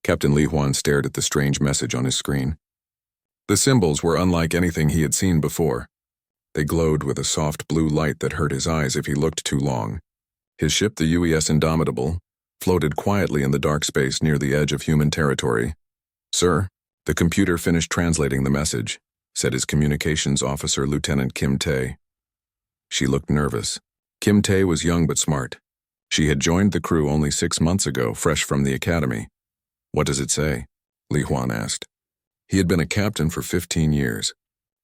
Captain Li Huan stared at the strange message on his screen. The symbols were unlike anything he had seen before. They glowed with a soft blue light that hurt his eyes if he looked too long. His ship, the UES Indomitable, floated quietly in the dark space near the edge of human territory. "Sir," the computer finished translating the message, said his communications officer, Lieutenant Kim Tae. She looked nervous. Kim Tae was young but smart. She had joined the crew only 6 months ago, fresh from the academy. "What does it say?" Li Huan asked. He had been a captain for 15 years.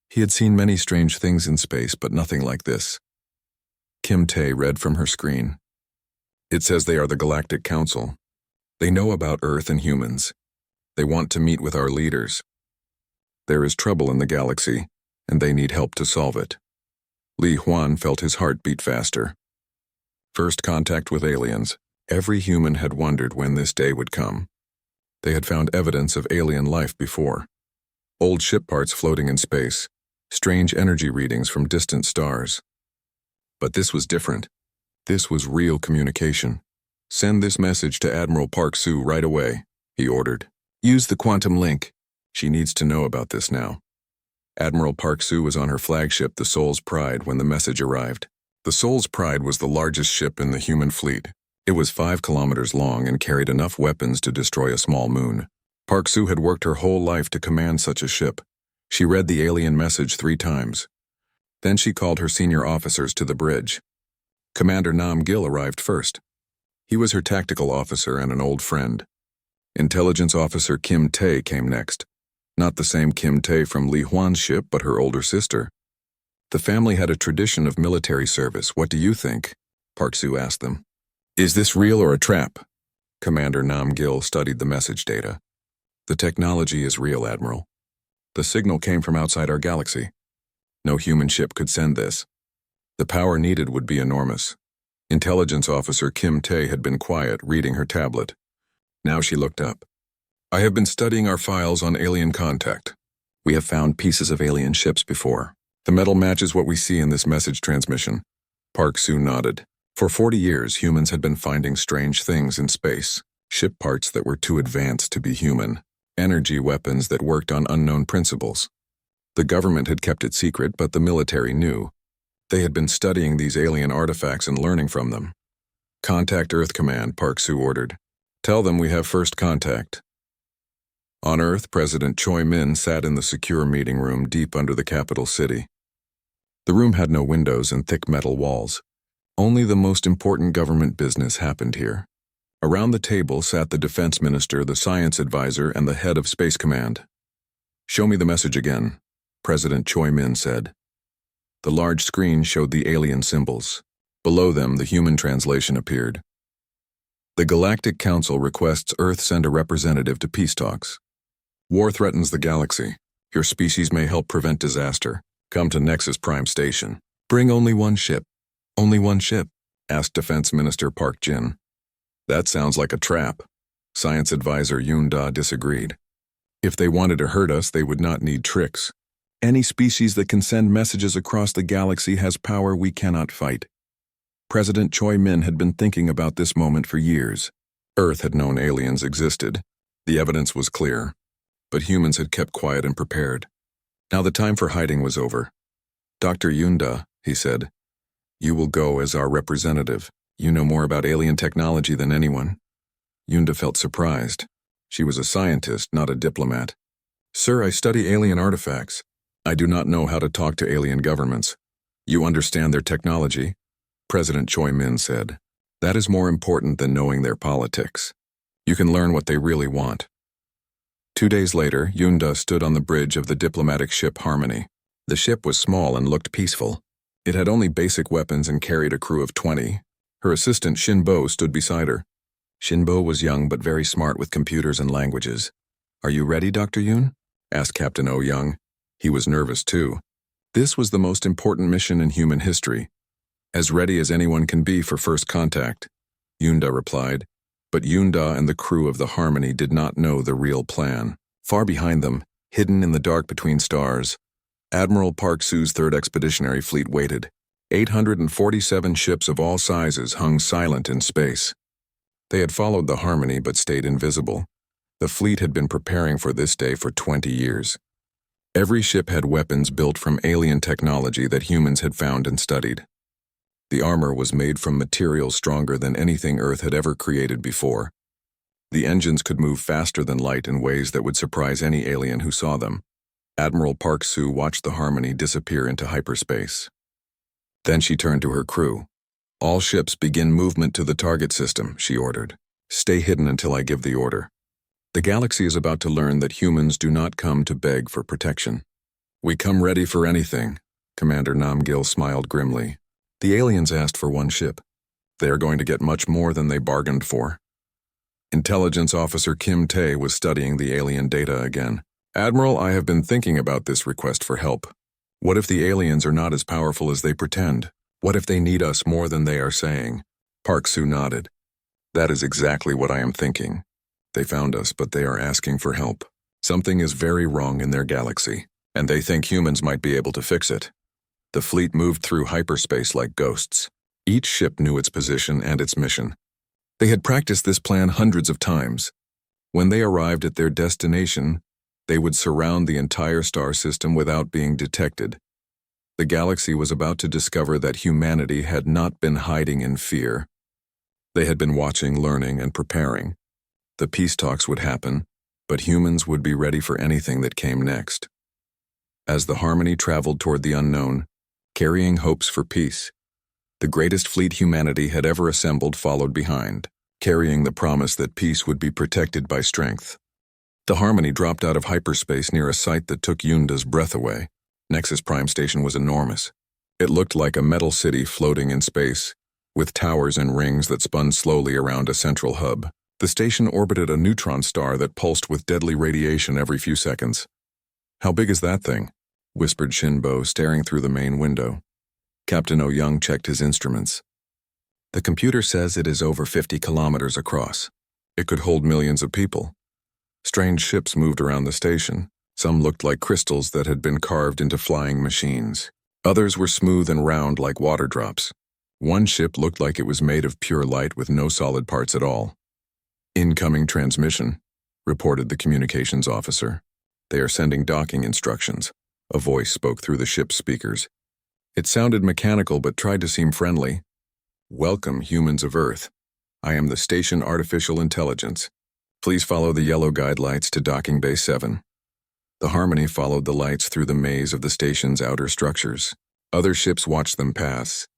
He had seen many strange things in space, but nothing like this. Kim Tae read from her screen. "It says they are the Galactic Council. They know about Earth and humans. They want to meet with our leaders. There is trouble in the galaxy, and they need help to solve it." Li Huan felt his heart beat faster. First contact with aliens. Every human had wondered when this day would come. They had found evidence of alien life before. Old ship parts floating in space, strange energy readings from distant stars. But this was different. This was real communication. "Send this message to Admiral Park Soo right away," he ordered. "Use the quantum link. She needs to know about this now." Admiral Park Soo was on her flagship, the Soul's Pride, when the message arrived. The Soul's Pride was the largest ship in the human fleet. It was 5 kilometers long and carried enough weapons to destroy a small moon. Park Soo had worked her whole life to command such a ship. She read the alien message 3 times. Then she called her senior officers to the bridge. Commander Nam Gil arrived first. He was her tactical officer and an old friend. Intelligence Officer Kim Tae came next. Not the same Kim Tae from Li Huan's ship, but her older sister. The family had a tradition of military service. "What do you think?" Park Soo asked them. "Is this real or a trap?" Commander Nam Gil studied the message data. "The technology is real, Admiral. The signal came from outside our galaxy. No human ship could send this. The power needed would be enormous." Intelligence Officer Kim Tae had been quiet, reading her tablet. Now she looked up. "I have been studying our files on alien contact. We have found pieces of alien ships before. The metal matches what we see in this message transmission." Park Soo nodded. For 40 years, humans had been finding strange things in space. Ship parts that were too advanced to be human. Energy weapons that worked on unknown principles. The government had kept it secret, but the military knew. They had been studying these alien artifacts and learning from them. "Contact Earth Command," Park Soo ordered. "Tell them we have first contact." On Earth, President Choi Min sat in the secure meeting room deep under the capital city. The room had no windows and thick metal walls. Only the most important government business happened here. Around the table sat the defense minister, the science advisor, and the head of Space Command. "Show me the message again," President Choi Min said. The large screen showed the alien symbols. Below them, the human translation appeared. "The Galactic Council requests Earth send a representative to peace talks. War threatens the galaxy. Your species may help prevent disaster. Come to Nexus Prime Station." "Bring only one ship." "Only one ship?" asked Defense Minister Park Jin. "That sounds like a trap." Science Advisor Yoon Da disagreed. "If they wanted to hurt us, they would not need tricks. Any species that can send messages across the galaxy has power we cannot fight." President Choi Min had been thinking about this moment for years. Earth had known aliens existed. The evidence was clear. But humans had kept quiet and prepared. Now the time for hiding was over. "Dr. Yunda," he said, "you will go as our representative. You know more about alien technology than anyone." Yunda felt surprised. She was a scientist, not a diplomat. "Sir, I study alien artifacts. I do not know how to talk to alien governments. You understand their technology?" President Choi Min said. "That is more important than knowing their politics. You can learn what they really want." 2 days later, Yunda stood on the bridge of the diplomatic ship Harmony. The ship was small and looked peaceful. It had only basic weapons and carried a crew of 20. Her assistant Shinbo stood beside her. Shinbo was young but very smart with computers and languages. "Are you ready, Dr. Yoon?" asked Captain Oh Young. He was nervous too. This was the most important mission in human history. "As ready as anyone can be for first contact," Yunda replied. But Yunda and the crew of the Harmony did not know the real plan. Far behind them, hidden in the dark between stars, Admiral Park Soo's 3rd Expeditionary Fleet waited. 847 ships of all sizes hung silent in space. They had followed the Harmony but stayed invisible. The fleet had been preparing for this day for 20 years. Every ship had weapons built from alien technology that humans had found and studied. The armor was made from materials stronger than anything Earth had ever created before. The engines could move faster than light in ways that would surprise any alien who saw them. Admiral Park Soo watched the Harmony disappear into hyperspace. Then she turned to her crew. "All ships begin movement to the target system," she ordered. "Stay hidden until I give the order. The galaxy is about to learn that humans do not come to beg for protection." "We come ready for anything," Commander Namgil smiled grimly. "The aliens asked for one ship. They are going to get much more than they bargained for." Intelligence Officer Kim Tae was studying the alien data again. "Admiral, I have been thinking about this request for help. What if the aliens are not as powerful as they pretend? What if they need us more than they are saying?" Park Soo nodded. "That is exactly what I am thinking. They found us, but they are asking for help. Something is very wrong in their galaxy, and they think humans might be able to fix it." The fleet moved through hyperspace like ghosts. Each ship knew its position and its mission. They had practiced this plan hundreds of times. When they arrived at their destination, they would surround the entire star system without being detected. The galaxy was about to discover that humanity had not been hiding in fear. They had been watching, learning, and preparing. The peace talks would happen, but humans would be ready for anything that came next. As the Harmony traveled toward the unknown, carrying hopes for peace, the greatest fleet humanity had ever assembled followed behind, carrying the promise that peace would be protected by strength. The Harmony dropped out of hyperspace near a site that took Yunda's breath away. Nexus Prime Station was enormous. It looked like a metal city floating in space, with towers and rings that spun slowly around a central hub. The station orbited a neutron star that pulsed with deadly radiation every few seconds. "How big is that thing?" whispered Shinbo, staring through the main window. Captain O'Young checked his instruments. "The computer says it is over 50 kilometers across. It could hold millions of people." Strange ships moved around the station. Some looked like crystals that had been carved into flying machines. Others were smooth and round like water drops. One ship looked like it was made of pure light with no solid parts at all. "Incoming transmission," reported the communications officer. "They are sending docking instructions." A voice spoke through the ship's speakers. It sounded mechanical but tried to seem friendly. "Welcome, humans of Earth. I am the station artificial intelligence. Please follow the yellow guide lights to docking bay 7. The Harmony followed the lights through the maze of the station's outer structures. Other ships watched them pass.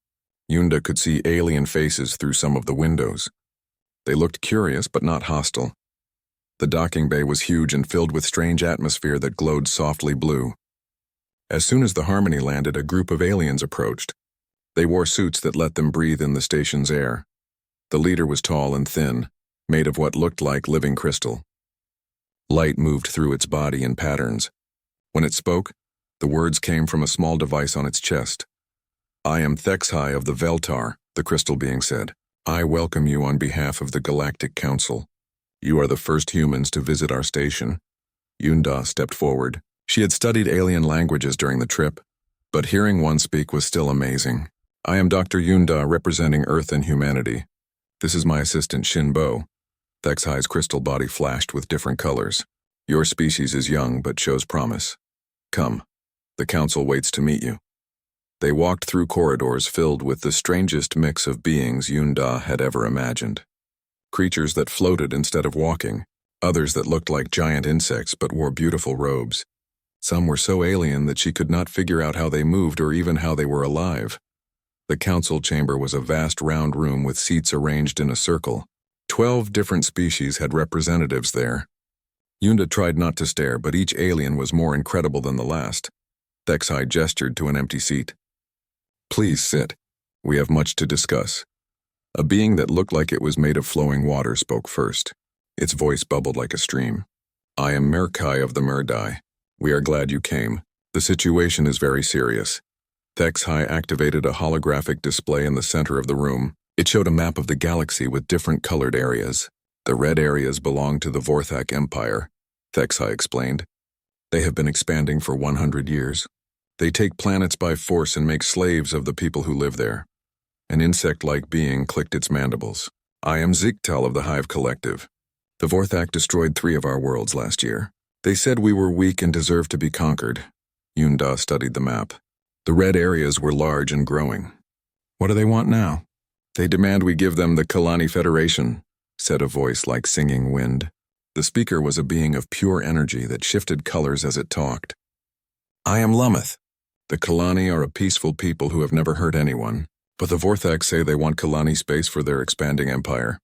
Yunda could see alien faces through some of the windows. They looked curious but not hostile. The docking bay was huge and filled with strange atmosphere that glowed softly blue. As soon as the Harmony landed, a group of aliens approached. They wore suits that let them breathe in the station's air. The leader was tall and thin, made of what looked like living crystal. Light moved through its body in patterns. When it spoke, the words came from a small device on its chest. "I am Thexhai of the Veltar," the crystal being said. "I welcome you on behalf of the Galactic Council. You are the first humans to visit our station." Yunda stepped forward. She had studied alien languages during the trip, but hearing one speak was still amazing. "I am Dr. Yunda, representing Earth and humanity. This is my assistant Shinbo." Thexhai's crystal body flashed with different colors. "Your species is young but shows promise. Come, the council waits to meet you." They walked through corridors filled with the strangest mix of beings Yunda had ever imagined. Creatures that floated instead of walking, others that looked like giant insects but wore beautiful robes. Some were so alien that she could not figure out how they moved or even how they were alive. The council chamber was a vast round room with seats arranged in a circle. 12 different species had representatives there. Yunda tried not to stare, but each alien was more incredible than the last. Thexhai gestured to an empty seat. "Please sit. We have much to discuss." A being that looked like it was made of flowing water spoke first. Its voice bubbled like a stream. "I am Merkai of the Murdai. We are glad you came. The situation is very serious." Thexhai activated a holographic display in the center of the room. It showed a map of the galaxy with different colored areas. "The red areas belong to the Vorthak Empire," Thexhai explained. "They have been expanding for 100 years. They take planets by force and make slaves of the people who live there." An insect-like being clicked its mandibles. "I am Ziktal of the Hive Collective. The Vorthak destroyed 3 of our worlds last year. They said we were weak and deserved to be conquered. Yunda studied the map. The red areas were large and growing. What do they want now? They demand we give them the Kalani Federation, said a voice like singing wind. The speaker was a being of pure energy that shifted colors as it talked. I am Lummoth. The Kalani are a peaceful people who have never hurt anyone, but the Vorthak say they want Kalani space for their expanding empire.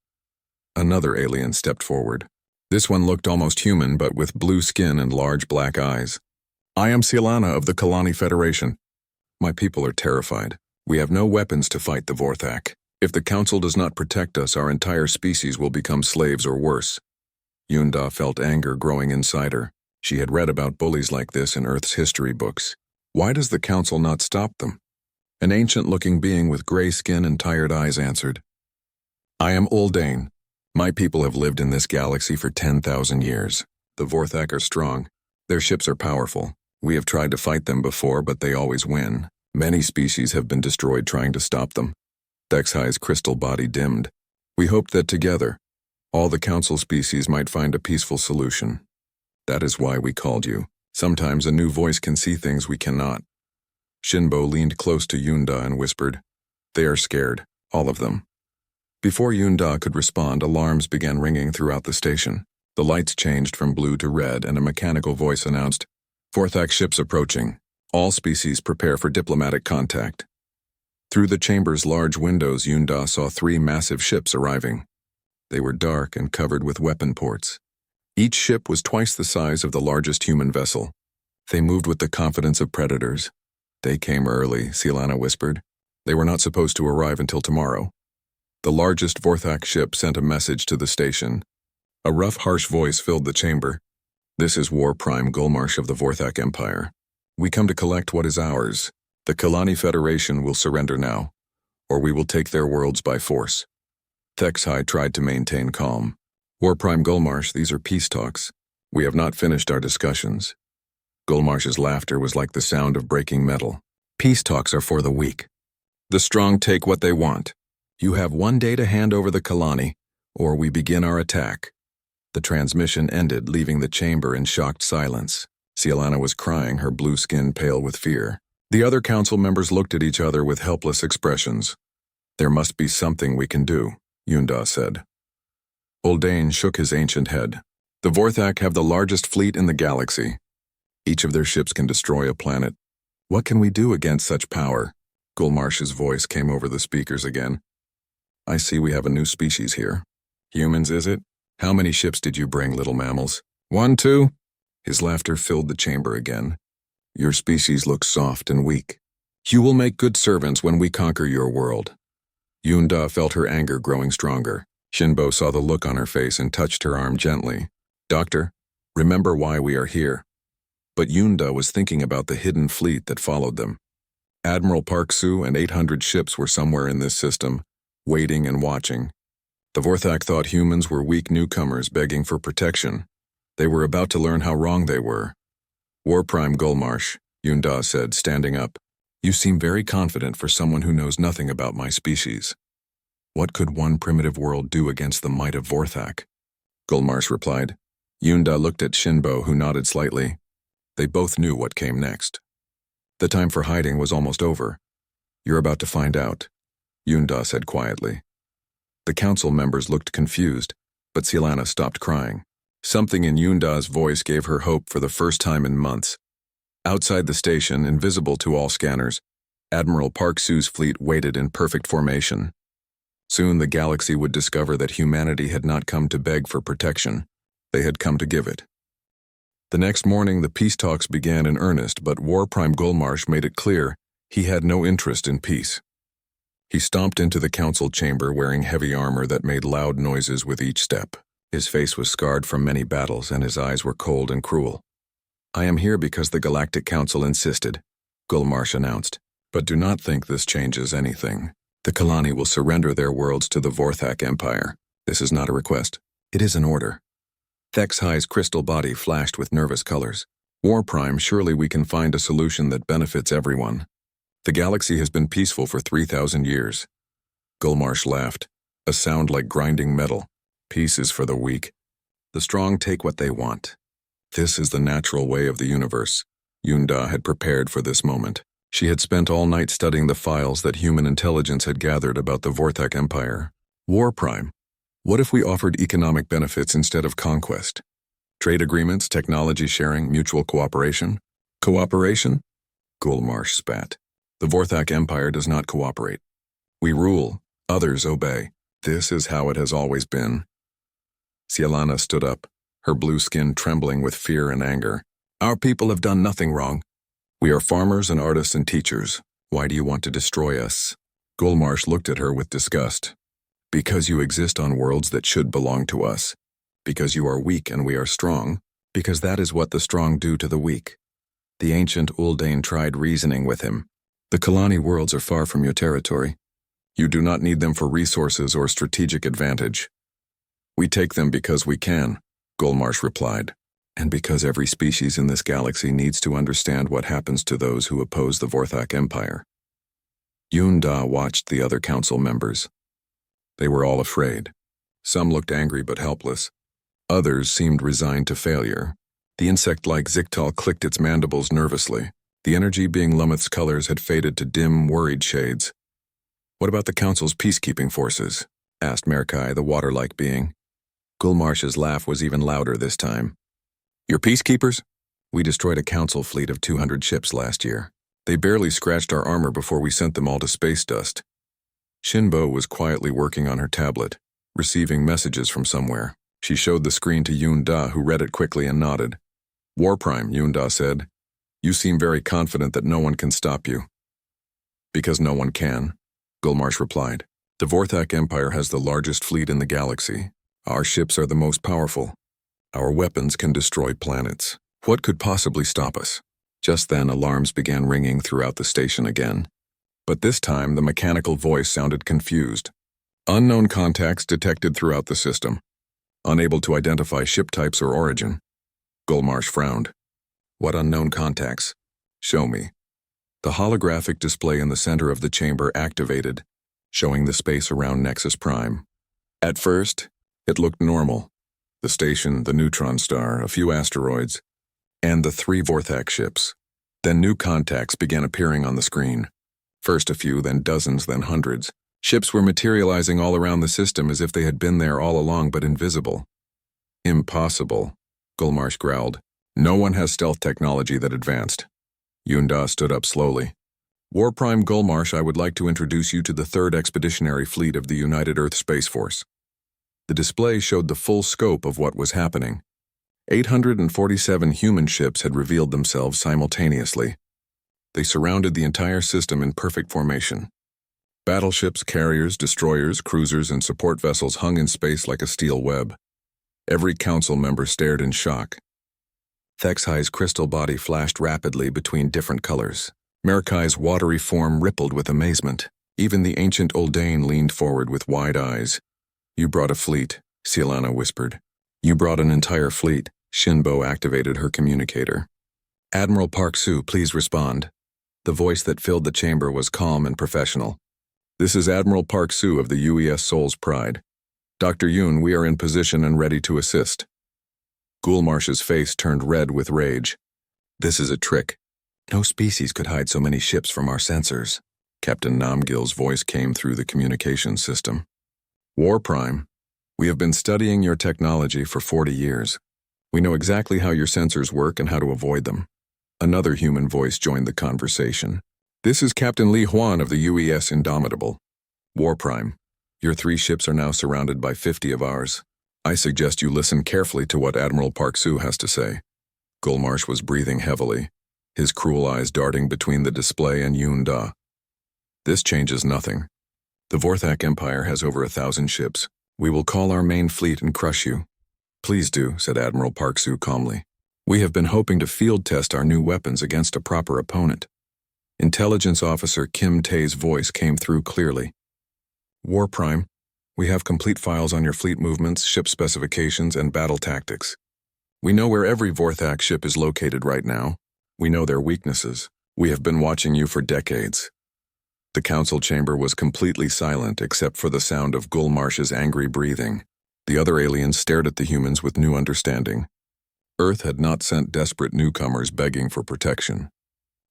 Another alien stepped forward. This one looked almost human, but with blue skin and large black eyes. I am Silana of the Kalani Federation. My people are terrified. We have no weapons to fight the Vorthak. If the Council does not protect us, our entire species will become slaves or worse. Yunda felt anger growing inside her. She had read about bullies like this in Earth's history books. Why does the Council not stop them? An ancient-looking being with gray skin and tired eyes answered. I am Uldane. My people have lived in this galaxy for 10,000 years. The Vorthak are strong. Their ships are powerful. We have tried to fight them before, but they always win. Many species have been destroyed trying to stop them. Dexhai's crystal body dimmed. We hoped that together, all the Council species might find a peaceful solution. That is why we called you. Sometimes a new voice can see things we cannot. Shinbo leaned close to Yunda and whispered, They are scared, all of them. Before Yunda could respond, alarms began ringing throughout the station. The lights changed from blue to red, and a mechanical voice announced, Vorthak ships approaching. All species prepare for diplomatic contact. Through the chamber's large windows, Yunda saw 3 massive ships arriving. They were dark and covered with weapon ports. Each ship was twice the size of the largest human vessel. They moved with the confidence of predators. They came early, Silana whispered. They were not supposed to arrive until tomorrow. The largest Vorthak ship sent a message to the station. A rough, harsh voice filled the chamber. This is War Prime Gulmarsh of the Vorthak Empire. We come to collect what is ours. The Kalani Federation will surrender now, or we will take their worlds by force. Thexhai tried to maintain calm. War Prime Gulmarsh, these are peace talks. We have not finished our discussions. Gulmarsh's laughter was like the sound of breaking metal. Peace talks are for the weak. The strong take what they want. You have 1 day to hand over the Kalani, or we begin our attack. The transmission ended, leaving the chamber in shocked silence. Silana was crying, her blue skin pale with fear. The other council members looked at each other with helpless expressions. There must be something we can do, Yunda said. Uldane shook his ancient head. The Vorthak have the largest fleet in the galaxy. Each of their ships can destroy a planet. What can we do against such power? Gulmarsh's voice came over the speakers again. I see we have a new species here. Humans, is it? How many ships did you bring, little mammals? 1, 2? His laughter filled the chamber again. Your species looks soft and weak. You will make good servants when we conquer your world. Yunda felt her anger growing stronger. Shinbo saw the look on her face and touched her arm gently. Doctor, remember why we are here. But Yunda was thinking about the hidden fleet that followed them. Admiral Park Su and 800 ships were somewhere in this system, waiting and watching. The Vorthak thought humans were weak newcomers begging for protection. They were about to learn how wrong they were. War Prime Gulmarsh, Yunda said, standing up. You seem very confident for someone who knows nothing about my species. What could one primitive world do against the might of Vorthak? Gulmarsh replied. Yunda looked at Shinbo, who nodded slightly. They both knew what came next. The time for hiding was almost over. You're about to find out, Yunda said quietly. The council members looked confused, but Silana stopped crying. Something in Yunda's voice gave her hope for the first time in months. Outside the station, invisible to all scanners, Admiral Park Su's fleet waited in perfect formation. Soon the galaxy would discover that humanity had not come to beg for protection. They had come to give it. The next morning, the peace talks began in earnest, but War Prime Gulmarsh made it clear he had no interest in peace. He stomped into the council chamber wearing heavy armor that made loud noises with each step. His face was scarred from many battles, and his eyes were cold and cruel. I am here because the Galactic Council insisted, Gulmarsh announced. But do not think this changes anything. The Kalani will surrender their worlds to the Vorthak Empire. This is not a request. It is an order. Thexhai's crystal body flashed with nervous colors. War Prime, surely we can find a solution that benefits everyone. The galaxy has been peaceful for 3,000 years. Gulmarsh laughed, a sound like grinding metal. Peace is for the weak. The strong take what they want. This is the natural way of the universe. Yunda had prepared for this moment. She had spent all night studying the files that human intelligence had gathered about the Vorthak Empire. War Prime. What if we offered economic benefits instead of conquest? Trade agreements, technology sharing, mutual cooperation? Cooperation? Gulmarsh spat. The Vorthak Empire does not cooperate. We rule, others obey. This is how it has always been. Cielana stood up, her blue skin trembling with fear and anger. Our people have done nothing wrong. We are farmers and artists and teachers. Why do you want to destroy us? Gulmarsh looked at her with disgust. Because you exist on worlds that should belong to us. Because you are weak and we are strong. Because that is what the strong do to the weak. The ancient Uldane tried reasoning with him. The Kalani worlds are far from your territory. You do not need them for resources or strategic advantage. We take them because we can, Gulmarsh replied, and because every species in this galaxy needs to understand what happens to those who oppose the Vorthak Empire. Yunda watched the other council members. They were all afraid. Some looked angry but helpless. Others seemed resigned to failure. The insect-like Ziktal clicked its mandibles nervously. The energy being Lummoth's colors had faded to dim, worried shades. What about the council's peacekeeping forces? Asked Merkai, the water-like being. Gulmarsh's laugh was even louder this time. Your peacekeepers? We destroyed a council fleet of 200 ships last year. They barely scratched our armor before we sent them all to space dust. Shinbo was quietly working on her tablet, receiving messages from somewhere. She showed the screen to Yunda, who read it quickly and nodded. War Prime, Yunda said. You seem very confident that no one can stop you. Because no one can, Gulmarsh replied. The Vorthak Empire has the largest fleet in the galaxy. Our ships are the most powerful. Our weapons can destroy planets. What could possibly stop us? Just then, alarms began ringing throughout the station again. But this time, the mechanical voice sounded confused. Unknown contacts detected throughout the system. Unable to identify ship types or origin. Gulmarsh frowned. What unknown contacts? Show me. The holographic display in the center of the chamber activated, showing the space around Nexus Prime. At first, it looked normal. The station, the neutron star, a few asteroids, and the 3 Vorthak ships. Then new contacts began appearing on the screen. First a few, then dozens, then hundreds. Ships were materializing all around the system as if they had been there all along but invisible. Impossible, Gulmarsh growled. No one has stealth technology that advanced. Yunda stood up slowly. War Prime Gulmarsh, I would like to introduce you to the 3rd Expeditionary Fleet of the United Earth Space Force. The display showed the full scope of what was happening. 847 human ships had revealed themselves simultaneously. They surrounded the entire system in perfect formation. Battleships, carriers, destroyers, cruisers, and support vessels hung in space like a steel web. Every council member stared in shock. Thexhai's crystal body flashed rapidly between different colors. Merkai's watery form rippled with amazement. Even the ancient Uldane leaned forward with wide eyes. You brought a fleet, Cielana whispered. You brought an entire fleet. Shinbo activated her communicator. Admiral Park Su, please respond. The voice that filled the chamber was calm and professional. This is Admiral Park Su of the UES Soul's Pride. Dr. Yoon, we are in position and ready to assist. Gulmarsh's face turned red with rage. This is a trick. No species could hide so many ships from our sensors. Captain Namgil's voice came through the communication system. War Prime, we have been studying your technology for 40 years. We know exactly how your sensors work and how to avoid them. Another human voice joined the conversation. This is Captain Li Huan of the UES Indomitable. War Prime, your 3 ships are now surrounded by 50 of ours. I suggest you listen carefully to what Admiral Park Su has to say. Gulmarsh was breathing heavily, his cruel eyes darting between the display and Yunda. This changes nothing. The Vorthak Empire has over 1,000 ships. We will call our main fleet and crush you. Please do, said Admiral Park Su calmly. We have been hoping to field test our new weapons against a proper opponent. Intelligence Officer Kim Tae's voice came through clearly. War Prime, we have complete files on your fleet movements, ship specifications, and battle tactics. We know where every Vorthak ship is located right now. We know their weaknesses. We have been watching you for decades. The council chamber was completely silent except for the sound of Gulmarsh's angry breathing. The other aliens stared at the humans with new understanding. Earth had not sent desperate newcomers begging for protection.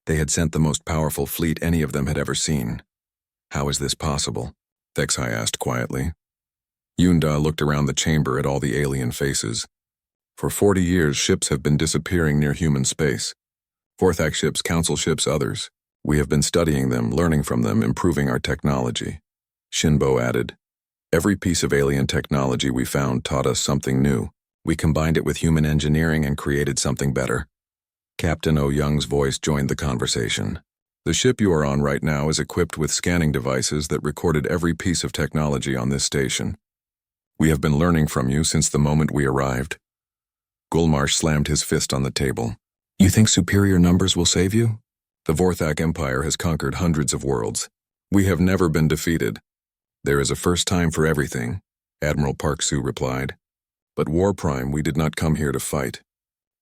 They had sent the most powerful fleet any of them had ever seen. How is this possible? HFY asked quietly. Yunda looked around the chamber at all the alien faces. For 40 years, ships have been disappearing near human space. HFY ships, council ships, others. We have been studying them, learning from them, improving our technology. Shinbo added. Every piece of alien technology we found taught us something new. We combined it with human engineering and created something better. Captain Oh Young's voice joined the conversation. The ship you are on right now is equipped with scanning devices that recorded every piece of technology on this station. We have been learning from you since the moment we arrived. Gulmarsh slammed his fist on the table. You think superior numbers will save you? The Vorthak Empire has conquered hundreds of worlds. We have never been defeated. There is a first time for everything, Admiral Park Su replied. But War Prime, we did not come here to fight.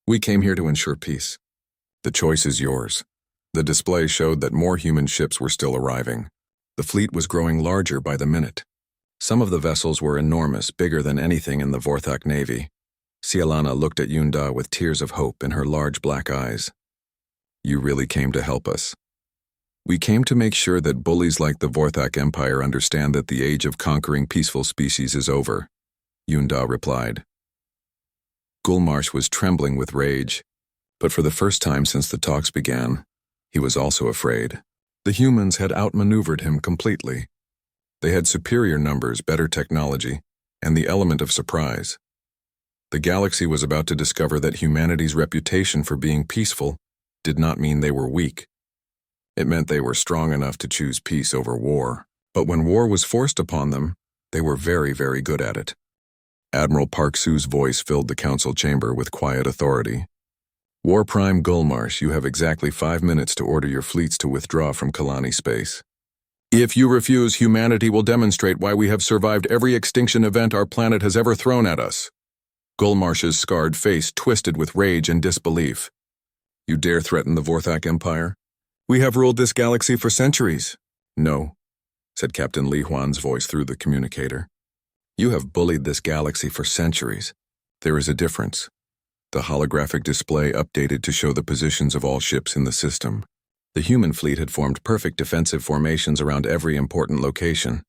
We came here to ensure peace. The choice is yours. The display showed that more human ships were still arriving. The fleet was growing larger by the minute. Some of the vessels were enormous, bigger than anything in the Vorthak Navy. Cialana looked at Yunda with tears of hope in her large black eyes. You really came to help us. We came to make sure that bullies like the Vorthak Empire understand that the age of conquering peaceful species is over, Yunda replied. Gulmarsh was trembling with rage, but for the first time since the talks began, he was also afraid. The humans had outmaneuvered him completely. They had superior numbers, better technology, and the element of surprise. The galaxy was about to discover that humanity's reputation for being peaceful did not mean they were weak. It meant they were strong enough to choose peace over war. But when war was forced upon them, they were very, very good at it. Admiral Park Su's voice filled the council chamber with quiet authority. War Prime Gulmarsh, you have exactly 5 minutes to order your fleets to withdraw from Kalani space. If you refuse, humanity will demonstrate why we have survived every extinction event our planet has ever thrown at us. Gulmarsh's scarred face twisted with rage and disbelief. You dare threaten the Vorthak Empire? We have ruled this galaxy for centuries. No, said Captain Li Huan's voice through the communicator. You have bullied this galaxy for centuries. There is a difference. The holographic display updated to show the positions of all ships in the system. The human fleet had formed perfect defensive formations around every important location.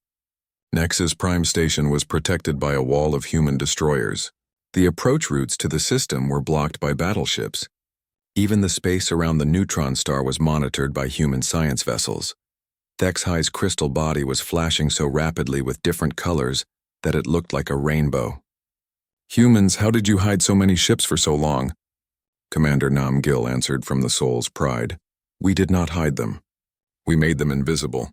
Nexus Prime Station was protected by a wall of human destroyers. The approach routes to the system were blocked by battleships. Even the space around the neutron star was monitored by human science vessels. HFY's crystal body was flashing so rapidly with different colors that it looked like a rainbow. Humans, how did you hide so many ships for so long? Commander Nam Gil answered from the soul's pride. We did not hide them. We made them invisible.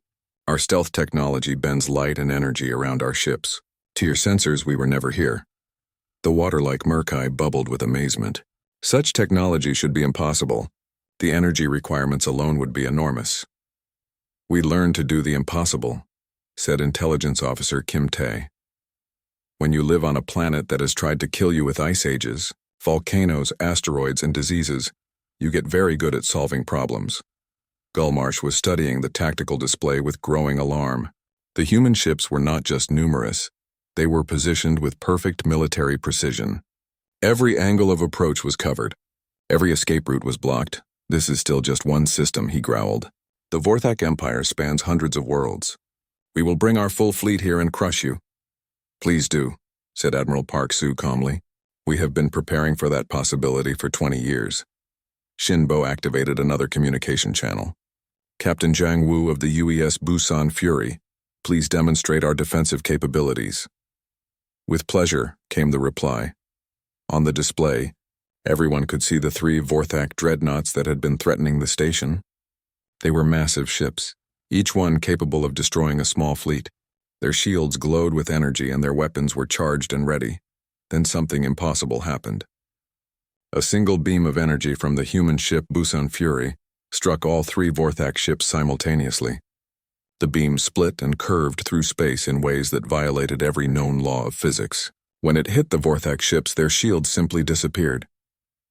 Our stealth technology bends light and energy around our ships. To your sensors, we were never here. The water-like Merkai bubbled with amazement. Such technology should be impossible. The energy requirements alone would be enormous. We learned to do the impossible, said Intelligence Officer Kim Tae. When you live on a planet that has tried to kill you with ice ages, volcanoes, asteroids, and diseases, you get very good at solving problems. Gulmarsh was studying the tactical display with growing alarm. The human ships were not just numerous. They were positioned with perfect military precision. Every angle of approach was covered. Every escape route was blocked. This is still just one system, he growled. The Vorthak Empire spans hundreds of worlds. We will bring our full fleet here and crush you. Please do, said Admiral Park Su calmly. We have been preparing for that possibility for 20 years. Shinbo activated another communication channel. Captain Zhang Wu of the UES Busan Fury, please demonstrate our defensive capabilities. With pleasure, came the reply. On the display, everyone could see the 3 Vorthak dreadnoughts that had been threatening the station. They were massive ships, each one capable of destroying a small fleet. Their shields glowed with energy and their weapons were charged and ready. Then something impossible happened. A single beam of energy from the human ship Busan Fury struck all 3 Vorthak ships simultaneously. The beam split and curved through space in ways that violated every known law of physics. When it hit the Vorthak ships, their shields simply disappeared.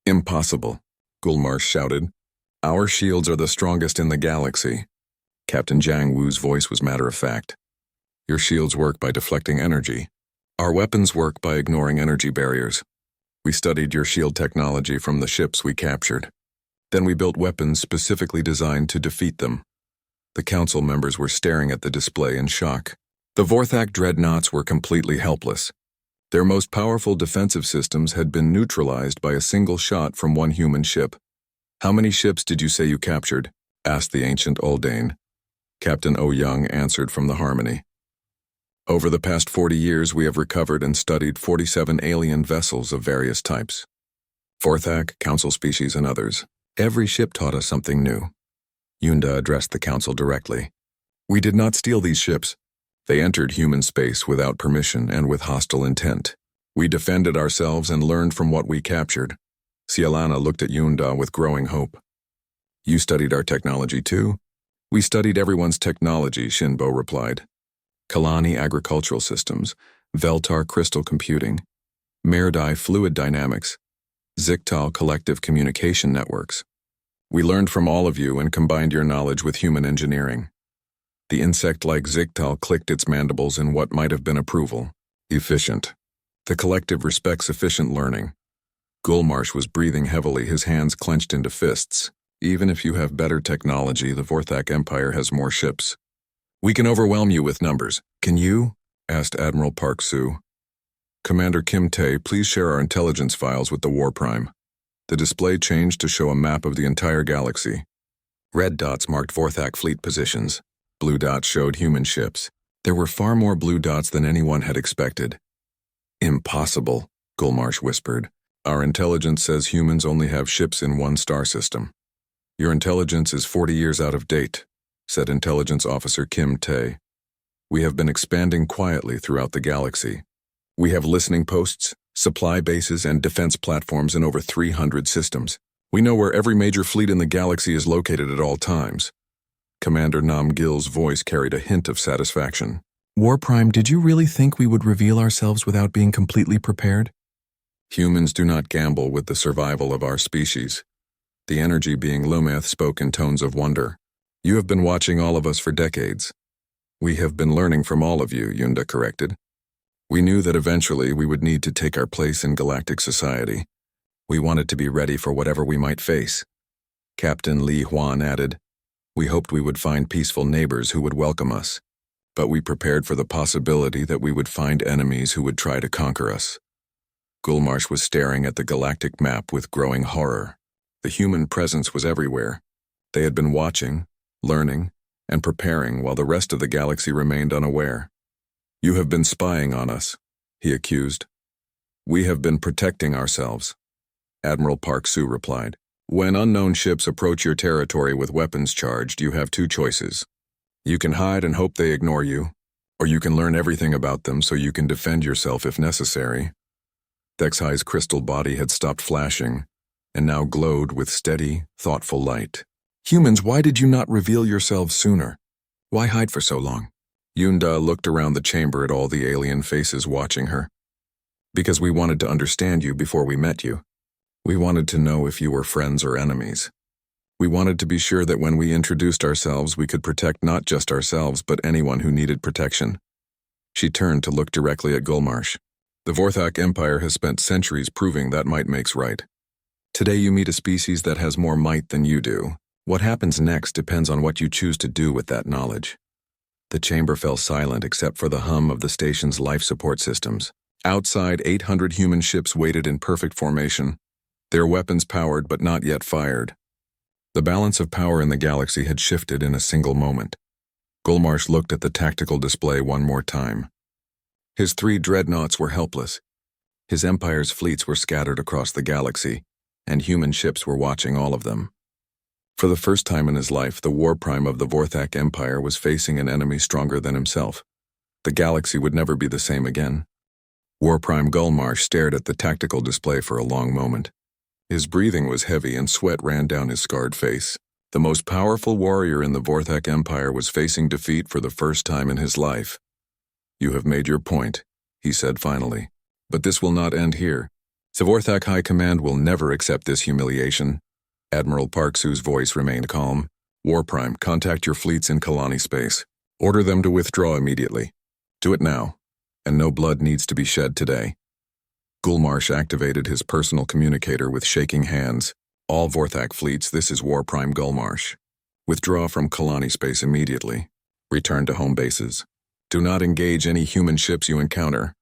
Impossible, Gulmarsh shouted. Our shields are the strongest in the galaxy. Captain Zhang Wu's voice was matter-of-fact. Your shields work by deflecting energy. Our weapons work by ignoring energy barriers. We studied your shield technology from the ships we captured. Then we built weapons specifically designed to defeat them. The council members were staring at the display in shock. The Vorthak dreadnoughts were completely helpless. Their most powerful defensive systems had been neutralized by a single shot from one human ship. "How many ships did you say you captured?" asked the ancient Uldane. Captain O. Young answered from the Harmony. "Over the past 40 years, we have recovered and studied 47 alien vessels of various types. Vorthak, council species, and others. Every ship taught us something new." Yunda addressed the council directly. "We did not steal these ships. They entered human space without permission and with hostile intent. We defended ourselves and learned from what we captured." Cialana looked at Yunda with growing hope. "You studied our technology too?" "We studied everyone's technology," Shinbo replied. Kalani agricultural systems, Veltar crystal computing, Merdai fluid dynamics, Ziktal collective communication networks. We learned from all of you and combined your knowledge with human engineering. The insect-like Ziktal clicked its mandibles in what might have been approval. Efficient. The collective respects efficient learning. Gulmarsh was breathing heavily, his hands clenched into fists. "Even if you have better technology, the Vorthak Empire has more ships. We can overwhelm you with numbers. Can you?" asked Admiral Park Soo. "Commander Kim Tae, please share our intelligence files with the War Prime." The display changed to show a map of the entire galaxy. Red dots marked Vorthak fleet positions. Blue dots showed human ships. There were far more blue dots than anyone had expected. "Impossible," Gulmarsh whispered. "Our intelligence says humans only have ships in one star system." "Your intelligence is 40 years out of date," said Intelligence Officer Kim Tae. "We have been expanding quietly throughout the galaxy. We have listening posts, supply bases, and defense platforms in over 300 systems. We know where every major fleet in the galaxy is located at all times." Commander Nam Gil's voice carried a hint of satisfaction. "War Prime, did you really think we would reveal ourselves without being completely prepared?" "Humans do not gamble with the survival of our species." The energy being Lumeth spoke in tones of wonder. "You have been watching all of us for decades." "We have been learning from all of you," Yunda corrected. "We knew that eventually we would need to take our place in galactic society. We wanted to be ready for whatever we might face." Captain Li Huan added, "We hoped we would find peaceful neighbors who would welcome us, but we prepared for the possibility that we would find enemies who would try to conquer us." Gulmarsh was staring at the galactic map with growing horror. The human presence was everywhere. They had been watching, learning, and preparing while the rest of the galaxy remained unaware. "You have been spying on us," he accused. "We have been protecting ourselves," Admiral Park Soo replied. "When unknown ships approach your territory with weapons charged, you have two choices. You can hide and hope they ignore you, or you can learn everything about them so you can defend yourself if necessary." Dexhai's crystal body had stopped flashing, and now glowed with steady, thoughtful light. "Humans, why did you not reveal yourselves sooner? Why hide for so long?" Yunda looked around the chamber at all the alien faces watching her. "Because we wanted to understand you before we met you. We wanted to know if you were friends or enemies. We wanted to be sure that when we introduced ourselves, we could protect not just ourselves, but anyone who needed protection." She turned to look directly at Gulmarsh. "The Vorthak Empire has spent centuries proving that might makes right. Today you meet a species that has more might than you do. What happens next depends on what you choose to do with that knowledge." The chamber fell silent except for the hum of the station's life support systems. Outside, 800 human ships waited in perfect formation, their weapons powered but not yet fired. The balance of power in the galaxy had shifted in a single moment. Gulmarsh looked at the tactical display one more time. His 3 dreadnoughts were helpless. His empire's fleets were scattered across the galaxy, and human ships were watching all of them. For the first time in his life, the War Prime of the Vorthak Empire was facing an enemy stronger than himself. The galaxy would never be the same again. War Prime Gulmarsh stared at the tactical display for a long moment. His breathing was heavy and sweat ran down his scarred face. The most powerful warrior in the Vorthak Empire was facing defeat for the first time in his life. "You have made your point," he said finally. "But this will not end here. The Vorthak High Command will never accept this humiliation." Admiral Park Soo's voice remained calm. "War Prime, contact your fleets in Kalani space. Order them to withdraw immediately. Do it now." and no blood needs to be shed today. Gulmarsh activated his personal communicator with shaking hands. All Vorthak fleets, this is War Prime Gulmarsh. Withdraw from Kalani space immediately. Return to home bases. Do not engage any human ships you encounter.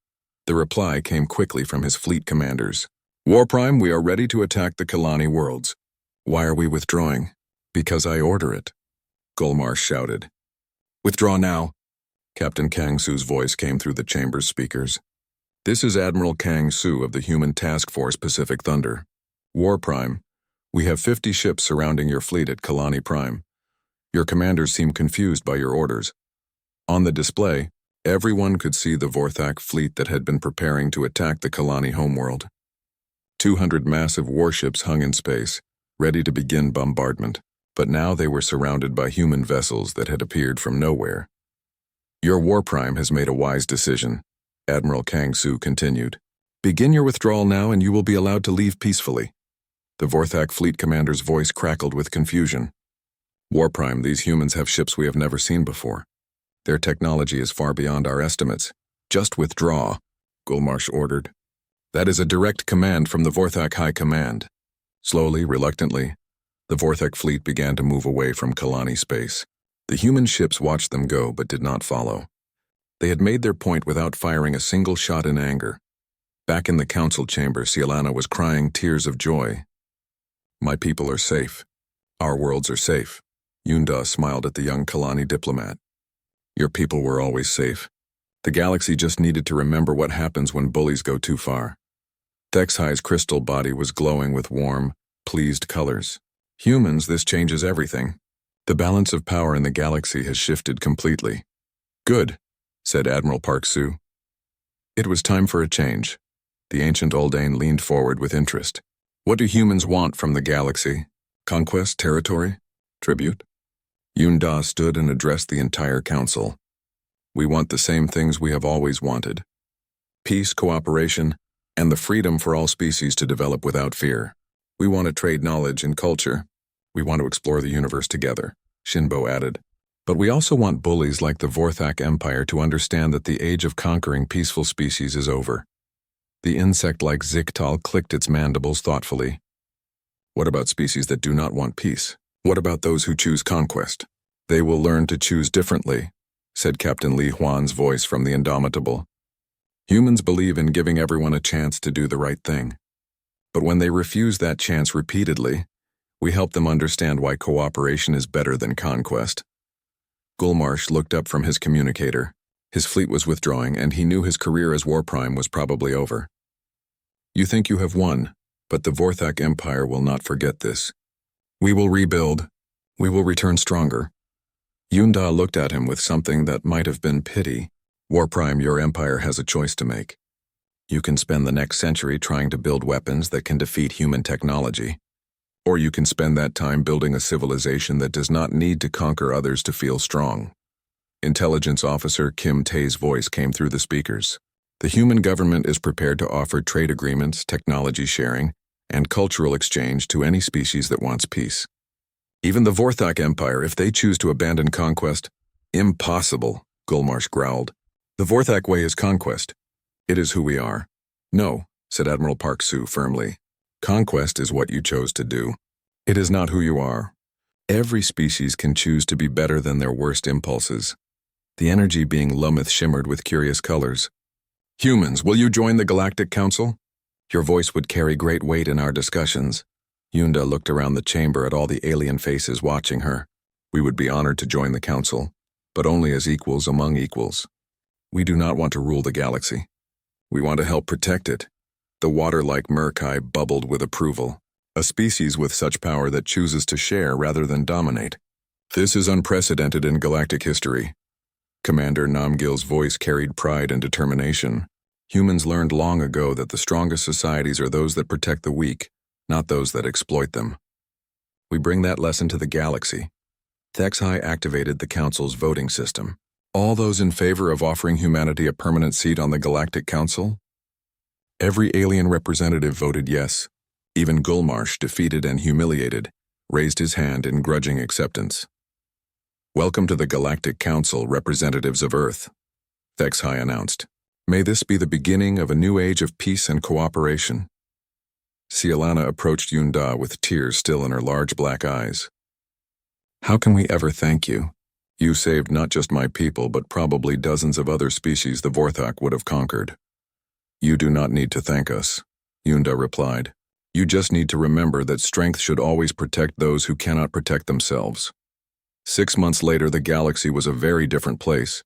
The reply came quickly from his fleet commanders. War Prime, we are ready to attack the Kalani worlds. Why are we withdrawing? Because I order it. Gulmarsh shouted. Withdraw now. Captain Kang Su's voice came through the chamber's speakers. This is Admiral Kang Su of the Human Task Force Pacific Thunder. War Prime, we have 50 ships surrounding your fleet at Kalani Prime. Your commanders seem confused by your orders. On the display, everyone could see the Vorthak fleet that had been preparing to attack the Kalani homeworld. 200 massive warships hung in space, ready to begin bombardment, but now they were surrounded by human vessels that had appeared from nowhere. Your War Prime has made a wise decision, Admiral Kang Su continued. Begin your withdrawal now and you will be allowed to leave peacefully. The Vorthak fleet commander's voice crackled with confusion. War Prime, these humans have ships we have never seen before. Their technology is far beyond our estimates. Just withdraw, Gulmarsh ordered. That is a direct command from the Vorthak High Command. Slowly, reluctantly, the Vorthak fleet began to move away from Kalani space. The human ships watched them go but did not follow. They had made their point without firing a single shot in anger. Back in the council chamber, Cielana was crying tears of joy. My people are safe. Our worlds are safe. Yunda smiled at the young Kalani diplomat. Your people were always safe. The galaxy just needed to remember what happens when bullies go too far. Thexhi's crystal body was glowing with warm, pleased colors. Humans, this changes everything. The balance of power in the galaxy has shifted completely. Good, said Admiral Park Su. It was time for a change. The ancient Uldane leaned forward with interest. What do humans want from the galaxy? Conquest, territory, tribute? Yunda stood and addressed the entire council. We want the same things we have always wanted. Peace, cooperation, and the freedom for all species to develop without fear. We want to trade knowledge and culture. We want to explore the universe together, Shinbo added. But we also want bullies like the Vorthak Empire to understand that the age of conquering peaceful species is over. The insect-like Ziktal clicked its mandibles thoughtfully. What about species that do not want peace? What about those who choose conquest? They will learn to choose differently, said Captain Li Huan's voice from the Indomitable. Humans believe in giving everyone a chance to do the right thing. But when they refuse that chance repeatedly, we help them understand why cooperation is better than conquest. Gulmarsh looked up from his communicator. His fleet was withdrawing, and he knew his career as War Prime was probably over. You think you have won, but the Vorthak Empire will not forget this. We will rebuild. We will return stronger. Yunda looked at him with something that might have been pity. War Prime, your empire has a choice to make. You can spend the next century trying to build weapons that can defeat human technology. Or you can spend that time building a civilization that does not need to conquer others to feel strong. Intelligence Officer Kim Tae's voice came through the speakers. The human government is prepared to offer trade agreements, technology sharing, and cultural exchange to any species that wants peace. Even the Vorthak Empire, if they choose to abandon conquest. Impossible, Gulmarsh growled. The Vorthak way is conquest. It is who we are. No, said Admiral Park Su firmly. Conquest is what you chose to do. It is not who you are. Every species can choose to be better than their worst impulses. The energy being Lummoth shimmered with curious colors. Humans, will you join the Galactic Council? Your voice would carry great weight in our discussions. Yunda looked around the chamber at all the alien faces watching her. We would be honored to join the council, but only as equals among equals. We do not want to rule the galaxy. We want to help protect it. The water-like Murkai bubbled with approval. A species with such power that chooses to share rather than dominate. This is unprecedented in galactic history. Commander Namgil's voice carried pride and determination. Humans learned long ago that the strongest societies are those that protect the weak, not those that exploit them. We bring that lesson to the galaxy. Thexhi activated the Council's voting system. All those in favor of offering humanity a permanent seat on the Galactic Council? Every alien representative voted yes. Even Gulmarsh, defeated and humiliated, raised his hand in grudging acceptance. Welcome to the Galactic Council, representatives of Earth, Thexhi announced. May this be the beginning of a new age of peace and cooperation. Cielana approached Yunda with tears still in her large black eyes. How can we ever thank you? You saved not just my people but probably dozens of other species the Vorthak would have conquered. You do not need to thank us, Yunda replied. You just need to remember that strength should always protect those who cannot protect themselves. 6 months later, the galaxy was a very different place.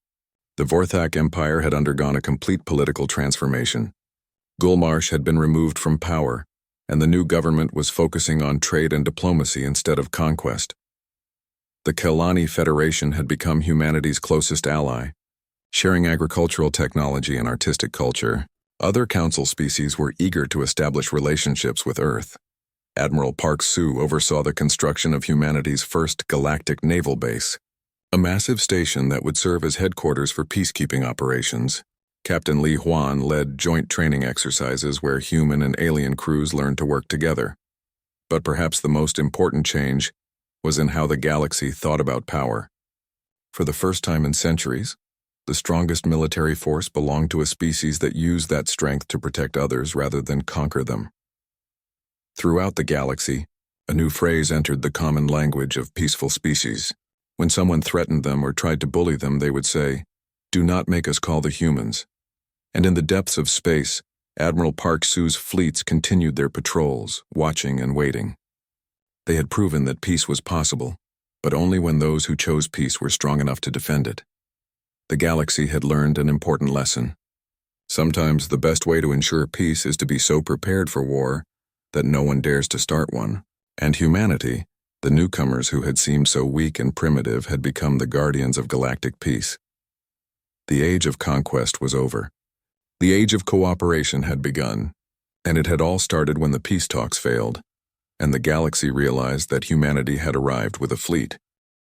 The Vorthak Empire had undergone a complete political transformation. Gulmarsh had been removed from power, and the new government was focusing on trade and diplomacy instead of conquest. The Kelani Federation had become humanity's closest ally, sharing agricultural technology and artistic culture. Other council species were eager to establish relationships with Earth. Admiral Park Sue oversaw the construction of humanity's first galactic naval base, a massive station that would serve as headquarters for peacekeeping operations. Captain Li Huan led joint training exercises where human and alien crews learned to work together. But perhaps the most important change was in how the galaxy thought about power. For the first time in centuries, the strongest military force belonged to a species that used that strength to protect others rather than conquer them. Throughout the galaxy, a new phrase entered the common language of peaceful species. When someone threatened them or tried to bully them, they would say, "Do not make us call the humans." And in the depths of space, Admiral Park Sue's fleets continued their patrols, watching and waiting. They had proven that peace was possible, but only when those who chose peace were strong enough to defend it. The galaxy had learned an important lesson. Sometimes the best way to ensure peace is to be so prepared for war that no one dares to start one. And humanity, the newcomers who had seemed so weak and primitive, had become the guardians of galactic peace. The age of conquest was over. The age of cooperation had begun, and it had all started when the peace talks failed, and the galaxy realized that humanity had arrived with a fleet.